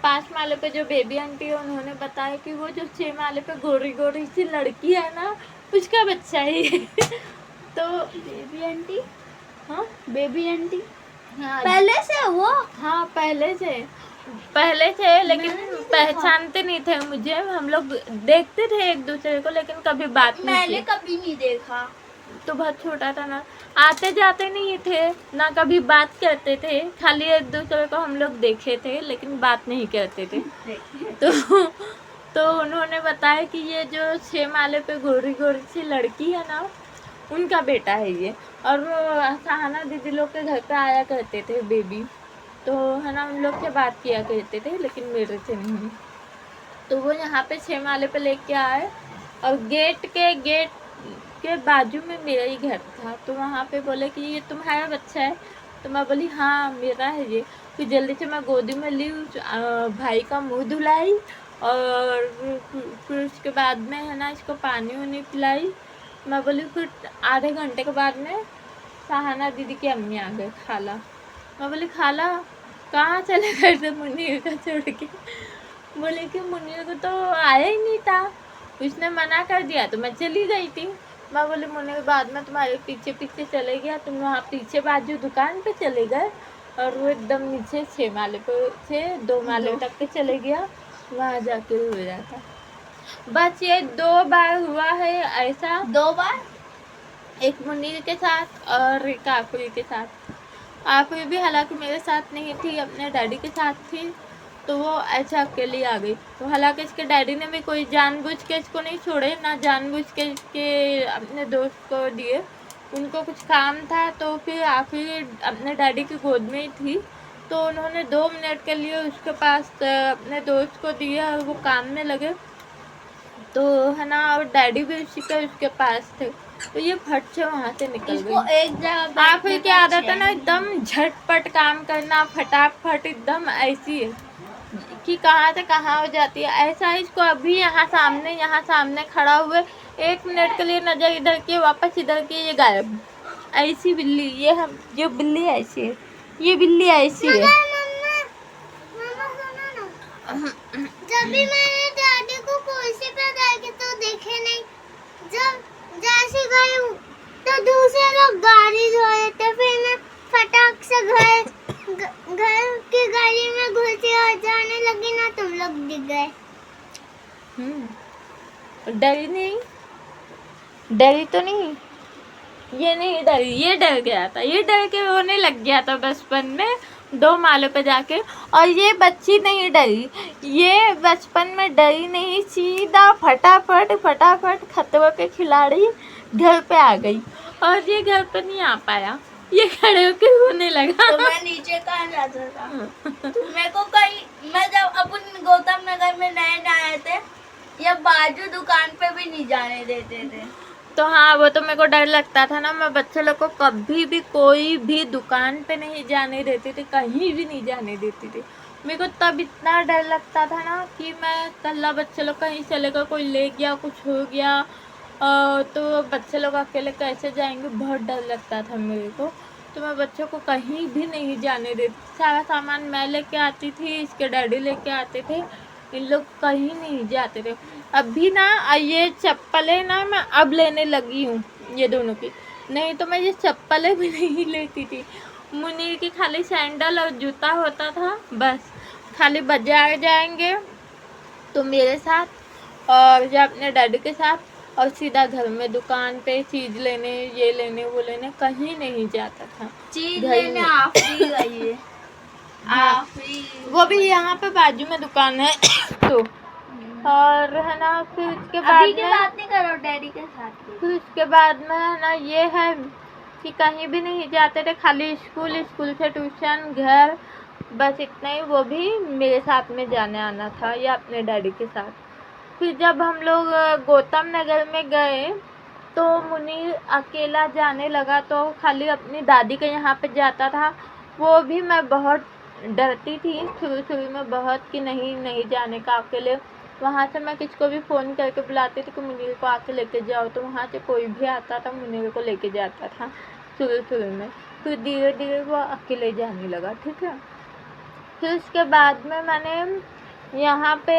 Speaker 1: 5 माले पे जो बेबी आंटी है उन्होंने बताया कि वो जो 6 माले पे गोरी गोरी सी लड़की है ना, उसका बच्चा है ये तो
Speaker 4: बेबी आंटी,
Speaker 1: हाँ
Speaker 4: बेबी आंटी
Speaker 1: हाँ
Speaker 4: पहले से वो,
Speaker 1: हाँ पहले से लेकिन पहचानते नहीं थे मुझे। हम लोग देखते थे एक दूसरे को, लेकिन कभी बात नहीं
Speaker 4: मैंने
Speaker 1: की।
Speaker 4: कभी नहीं देखा।
Speaker 1: तो बहुत छोटा था ना, आते जाते नहीं थे ना, कभी बात करते थे, खाली एक दूसरे को हम लोग देखे थे लेकिन बात नहीं करते थे। तो उन्होंने बताया कि ये जो 6 माले पे गोरी गोरी सी लड़की है ना, उनका बेटा है ये। और वो सहाना दीदी लोग के घर पे आया करते थे बेबी, तो है ना उन लोग से बात किया करते थे, लेकिन मेरे से नहीं। तो वो यहाँ पे 6 माले पे लेके आए, और गेट के बाजू में मेरा ही घर था। तो वहाँ पे बोले कि ये तुम्हारा बच्चा है? तो मैं बोली हाँ मेरा है ये। फिर जल्दी से मैं गोदी में ली, भाई का मुंह धुलाई, और फिर उसके बाद में है ना इसको पानी वानी पिलाई। मैं बोली फिर आधे घंटे के बाद में सहाना दीदी की अम्मी आ गए, खाला। मैं बोली खाला कहाँ चले गए थे मुनीर का छोड़ के? बोले कि मुनीर को तो आया ही नहीं था, उसने मना कर दिया तो मैं चली गई थी। मैं बोली मुनीर बाद में तुम्हारे पीछे पीछे चले गया, तुम वहाँ पीछे बाजू दुकान पे चले गए, और वो एकदम नीचे 6 माले पे से 2 माले तक के चले गया, वहाँ जाके हो जाता। बस ये 2 बार हुआ है ऐसा।
Speaker 4: 2 बार,
Speaker 1: एक मुनीर के साथ और एक आफरी के साथ। आफरी भी हालांकि मेरे साथ नहीं थी, अपने डैडी के साथ थी, तो वो ऐसे अकेली आ गई। तो हालांकि इसके डैडी ने भी कोई जानबूझ के इसको नहीं छोड़े, ना जानबूझ के अपने दोस्त को दिए। उनको कुछ काम था, तो फिर आफरी अपने डैडी की गोद में ही थी, तो उन्होंने 2 मिनट के लिए उसके पास अपने दोस्त को दिया, और वो काम में लगे। तो है ना, और डैडी भी उसके पास थे, तो ये फट से वहाँ से निकल
Speaker 4: इसको
Speaker 1: गई।
Speaker 4: एक जगह
Speaker 1: आप ही की आदत है ना एकदम झटपट काम करना, फटाफट एकदम ऐसी है कि कहाँ से कहाँ हो जाती है। ऐसा इसको अभी यहाँ सामने खड़ा हुए 1 मिनट के लिए नज़र इधर की वापस इधर की, ये गायब। ऐसी बिल्ली ये बिल्ली ऐसी है, ये बिल्ली ऐसी है।
Speaker 2: जब भी मैंने दादी को कुर्सी पे रखे तो देखे नहीं। जब जैसे गई तो दूसरे लोग गाड़ी धो रहे थे, फिर मैं फटाक से घर की गाड़ी में घुसी और जाने लगी ना, तुम लोग दिख गए।
Speaker 1: डरी नहीं? डरी तो नहीं? ये नहीं डरी, ये डर गया था, ये डर के रोने लग गया था बचपन में 2 मालों पे जाके। और ये बच्ची नहीं डरी, ये बचपन में डरी नहीं, सीधा फटाफट खतरों के खिलाड़ी घर पे आ गई। और ये घर पे नहीं आ पाया, ये खड़े होके रोने लगा।
Speaker 4: तो मैं नीचे कहाँ जाता था? मेरे को कहीं, मैं जब अपन गौतम नगर में नए आए थे, या बाजू दुकान पे भी नहीं जाने देते थे।
Speaker 1: तो हाँ, वो तो मेरे को डर लगता था ना, मैं बच्चे लोग को कभी भी कोई भी दुकान पे नहीं जाने देती थी, कहीं भी नहीं जाने देती थी। मेरे को तब इतना डर लगता था ना कि मैं कल्ला बच्चे लोग कहीं चले गए, कोई ले गया, कुछ हो गया तो बच्चे लोग अकेले कैसे जाएंगे, बहुत डर लगता था मेरे को। तो मैं बच्चों को कहीं भी नहीं जाने देती। सारा सामान मैं लेके आती थी, इसके डैडी लेके आते थे, इन लोग कहीं नहीं जाते थे। अभी ना ये चप्पलें ना मैं अब लेने लगी हूँ, ये दोनों की, नहीं तो मैं ये चप्पलें भी नहीं लेती थी। मुनीर की खाली सैंडल और जूता होता था, बस खाली बाजार जाएंगे तो मेरे साथ और या अपने डैडी के साथ, और सीधा घर में दुकान पे चीज़ लेने, ये लेने वो लेने, कहीं नहीं जाता था।
Speaker 4: चीज
Speaker 1: घर
Speaker 4: लेने
Speaker 1: में।
Speaker 4: आफरी गई है, आफरी।
Speaker 1: वो भी यहाँ पे बाजू में दुकान है तो और है ना, फिर उसके बाद
Speaker 4: अभी की
Speaker 1: में
Speaker 4: बात नहीं करो, डैडी के साथ की।
Speaker 1: फिर उसके बाद में है ना, ये है कि कहीं भी नहीं जाते थे, खाली स्कूल, स्कूल से ट्यूशन, घर, बस इतना ही। वो भी मेरे साथ में जाने आना था या अपने डैडी के साथ। फिर जब हम लोग गौतम नगर में गए तो मुनीर अकेला जाने लगा, तो खाली अपनी दादी के यहाँ पे जाता था। वो भी मैं बहुत डरती थी शुरू में बहुत, कि नहीं जाने का अकेले। वहाँ से मैं किसको भी फ़ोन करके बुलाती थी कि मुनीर को आके लेके जाओ, तो वहाँ से कोई भी आता था मुनीर को लेके जाता था शुरू में। फिर धीरे धीरे वो अकेले जाने लगा, ठीक है। फिर उसके बाद में मैंने यहाँ पे,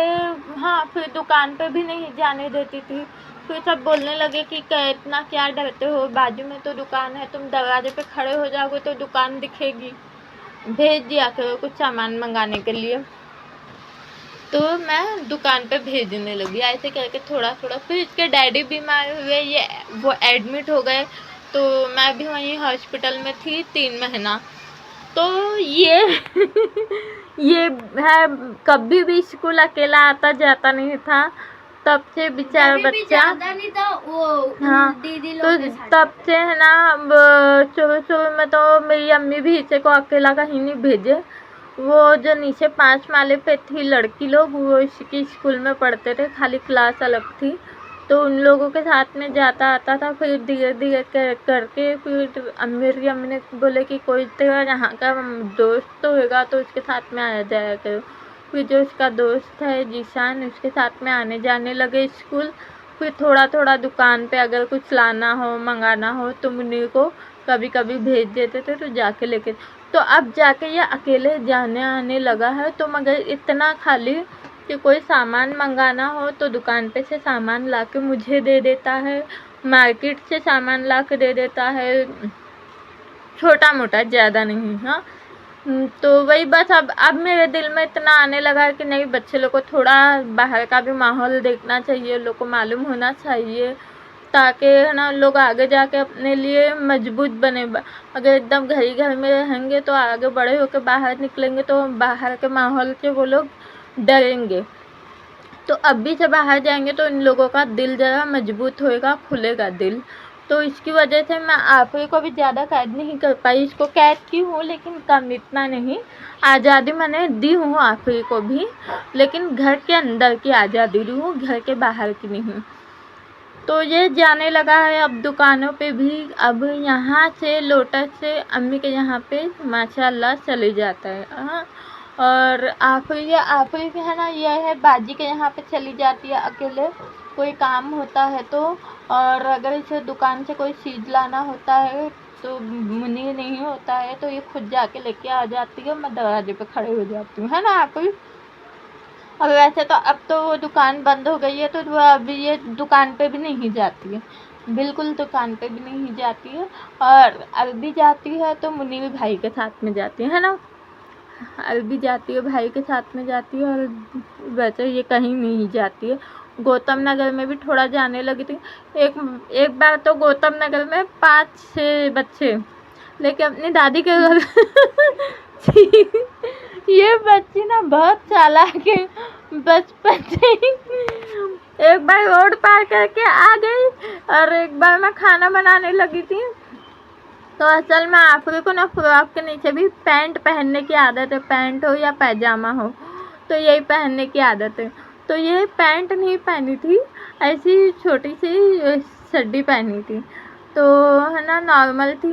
Speaker 1: हाँ, फिर दुकान पे भी नहीं जाने देती थी। फिर सब बोलने लगे कि इतना क्या डरते हो, बाजू में तो दुकान है, तुम दरवाजे पे खड़े हो जाओगे तो दुकान दिखेगी, भेज दिया करो कुछ सामान मंगाने के लिए। तो मैं दुकान पे भेजने लगी ऐसे करके थोड़ा। फिर इसके डैडी बीमार हुए, ये वो एडमिट हो गए, तो मैं भी वहीं हॉस्पिटल में थी 3 महीना। तो ये ये है, कभी भी स्कूल अकेला आता जाता नहीं था, तब से बेचारा
Speaker 4: कभी भी
Speaker 1: बच्चा।
Speaker 4: जाता नहीं था वो,
Speaker 1: हाँ,
Speaker 4: दीदी
Speaker 1: तो
Speaker 4: लोग के साथ।
Speaker 1: तब से है ना, शुरू में तो मेरी अम्मी भी इसे को अकेला कहीं नहीं भेजे। वो जो नीचे 5 माले पे थी लड़की लोग, वो इसकी स्कूल में पढ़ते थे, खाली क्लास अलग थी, तो उन लोगों के साथ में जाता आता था। फिर धीरे धीरे करके फिर मेरी अम्मी ने बोले कि कोई तेरा यहाँ का दोस्त तो होगा तो उसके साथ में आया जाया करो। फिर जो उसका दोस्त है जीशान, उसके साथ में आने जाने लगे स्कूल। फिर थोड़ा दुकान पे अगर कुछ लाना हो मंगाना हो तो मुन्नी को कभी कभी भेज देते थे, तो जाके लेके। तो अब जाके ये अकेले जाने आने लगा है। तो मगर इतना खाली कि कोई सामान मंगाना हो तो दुकान पे से सामान ला के मुझे दे देता है, मार्केट से सामान ला के दे देता है, छोटा मोटा, ज़्यादा नहीं। हाँ, तो वही बस अब मेरे दिल में इतना आने लगा है कि नहीं, बच्चे लोग को थोड़ा बाहर का भी माहौल देखना चाहिए, लोग को मालूम होना चाहिए, ताकि है ना लोग आगे जाके अपने लिए मजबूत बने। अगर एकदम घर में रहेंगे तो आगे बड़े होकर बाहर निकलेंगे तो बाहर के माहौल से वो लोग डरेंगे। तो अभी से बाहर जाएंगे तो इन लोगों का दिल ज़रा मजबूत होएगा, खुलेगा दिल। तो इसकी वजह से मैं आप ही को भी ज़्यादा कैद नहीं कर पाई। इसको कैद की हूँ लेकिन कम इतना नहीं, आज़ादी मैंने दी हूँ आप ही को भी, लेकिन घर के अंदर की आज़ादी दी हूँ, घर के बाहर की नहीं। तो ये जाने लगा है अब दुकानों पे भी। अब यहाँ से लोटस से अम्मी के यहाँ पे माशाल्लाह चले जाता है। हाँ, और आफरी भी है ना, यह है बाजी के यहाँ पे चली जाती है अकेले, कोई काम होता है तो। और अगर इसे दुकान से कोई चीज़ लाना होता है तो मुन्नी नहीं होता है तो ये खुद जाके लेके आ जाती है, मैं दरवाजे पे खड़े हो जाती हूँ, है ना आफरी? और वैसे तो अब तो वो दुकान बंद हो गई है, तो वो अभी ये दुकान पे भी नहीं जाती है, बिल्कुल दुकान पे भी नहीं जाती है। और अभी जाती है तो मुनीर भाई के साथ में जाती है ना, अभी जाती है भाई के साथ में जाती है, और वैसे ये कहीं नहीं जाती है। गौतम नगर में भी थोड़ा जाने लगी थी। एक बार तो गौतम नगर में 5-6 बच्चे लेके अपनी दादी के घर ये बच्ची ना बहुत चालाक है, बचपन से ही। एक बार रोड पार करके आ गई, और एक बार मैं खाना बनाने लगी थी, तो असल में आफरी को ना फ्रॉक के नीचे भी पैंट पहनने की आदत है, पैंट हो या पैजामा हो तो यही पहनने की आदत है। तो ये पैंट नहीं पहनी थी, ऐसी छोटी सी चड्डी पहनी थी, तो है ना नॉर्मल थी।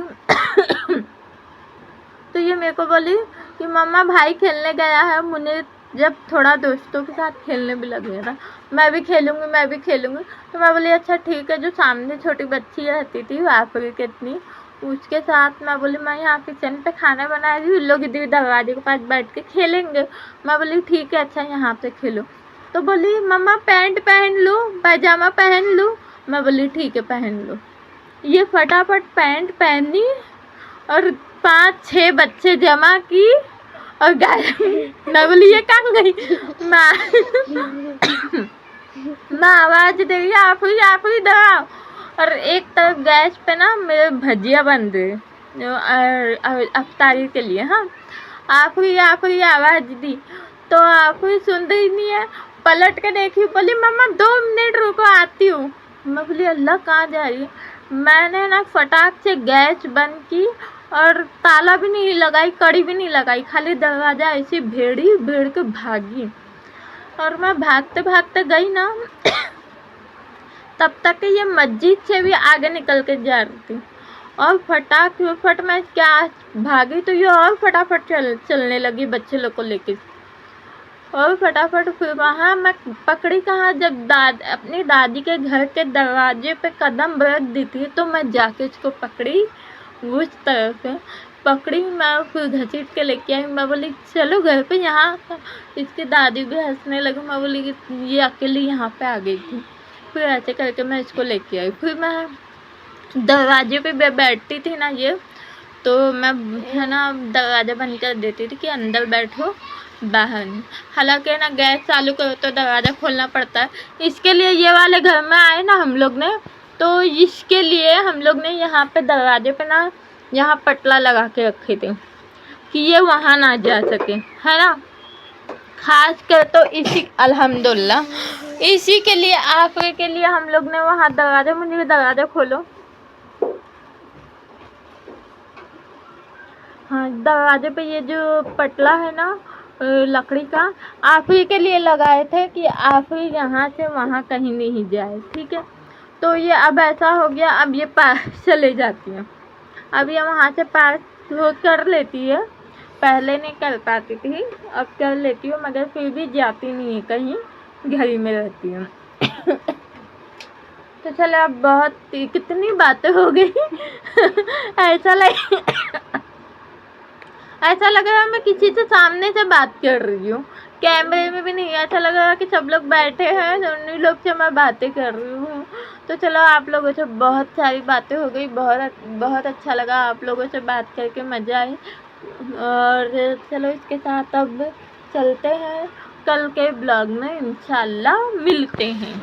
Speaker 1: तो ये मेरे को बोली कि मम्मा भाई खेलने गया है, मुझे जब थोड़ा दोस्तों के साथ खेलने भी लग गया था, मैं भी खेलूँगी। तो मैं बोली अच्छा ठीक है। जो सामने छोटी बच्ची रहती थी आफरी के इतनी, उसके साथ मैं बोली मैं यहाँ किचन पे खाना बना रही हूँ, लोग इधर दरवाजे के पास बैठ के खेलेंगे। मैं बोली ठीक है अच्छा यहाँ पे खेलो। तो बोली मम्मा पैंट पहन लूँ, पैजामा पहन लूँ। मैं बोली ठीक है पहन लो। ये फटाफट पैंट पहनी और 5-6 बच्चे जमा की और गायब। मैं बोली ये कहाँ गई? मैं आवाज़ दे रही आफरी दबाओ। और एक तरफ गैस पे ना मेरे भजिया बन रहे अफ्तारी के लिए। हाँ आफरी आवाज़ दी तो आफरी सुन रही नहीं है, पलट के देखी, बोली मम्मा 2 मिनट रुको आती हूँ। मैं बोली अल्लाह कहाँ जा रही है? मैंने ना फटाक से गैस बंद की और ताला भी नहीं लगाई, कड़ी भी नहीं लगाई, खाली दरवाज़ा ऐसे भेड़ के भागी। और मैं भागते भागते गई ना तब तक ये मस्जिद से भी आगे निकल के जा रही थी, और फटाफट मैं क्या भागी तो ये और फटाफट चलने लगी बच्चे लोग को लेके, और फटाफट फिर वहाँ मैं पकड़ी कहाँ, जब अपनी दादी के घर के दरवाजे पे कदम रख दी थी तो मैं जाके उसको पकड़ी, उस तरफ से पकड़ी। मैं फिर घसीट के लेके आई। मैं बोली चलो घर पे, यहाँ इसकी दादी भी हंसने लगी। मैं बोली कि ये अकेली यहाँ पे आ गई थी। फिर ऐसे करके मैं इसको लेके आई। फिर मैं दरवाजे पे बैठती थी ना ये, तो मैं है ना दरवाज़ा बंद कर देती थी कि अंदर बैठो बाहर नहीं। हालांकि ना गैस चालू करो तो दरवाज़ा खोलना पड़ता है। इसके लिए ये वाले घर में आए ना हम लोग ने, तो इसके लिए हम लोग ने यहाँ पे दरवाजे पे ना यहाँ पटला लगा के रखे थे कि ये वहाँ ना जा सके, है ना। खास कर तो इसी अल्हम्दुलिल्लाह इसी के लिए आफरी के लिए हम लोग ने वहाँ दरवाज़ा, मुझे दरवाज़ा खोलो, हाँ दरवाजे पे ये जो पटला है ना लकड़ी का, आफरी के लिए लगाए थे कि आफरी यहाँ से वहाँ कहीं नहीं जाए, ठीक है। तो ये अब ऐसा हो गया, अब ये पार चले जाती है, अब ये वहाँ से पार कर लेती है। पहले नहीं कर पाती थी, अब कर लेती हूँ, मगर फिर भी जाती नहीं है कहीं, घर ही में रहती हूँ। तो चलो अब बहुत कितनी बातें हो गई। ऐसा लग रहा है मैं किसी से सामने से बात कर रही हूँ, कैमरे में भी नहीं। ऐसा लग रहा है कि सब लोग बैठे हैं, उन्हीं लोग से मैं बातें कर रही हूँ। तो चलो आप लोगों से बहुत सारी बातें हो गई, बहुत अच्छा लगा आप लोगों से बात करके, मज़ा आई। और चलो इसके साथ अब चलते हैं, कल के ब्लॉग में इंशाल्लाह मिलते हैं।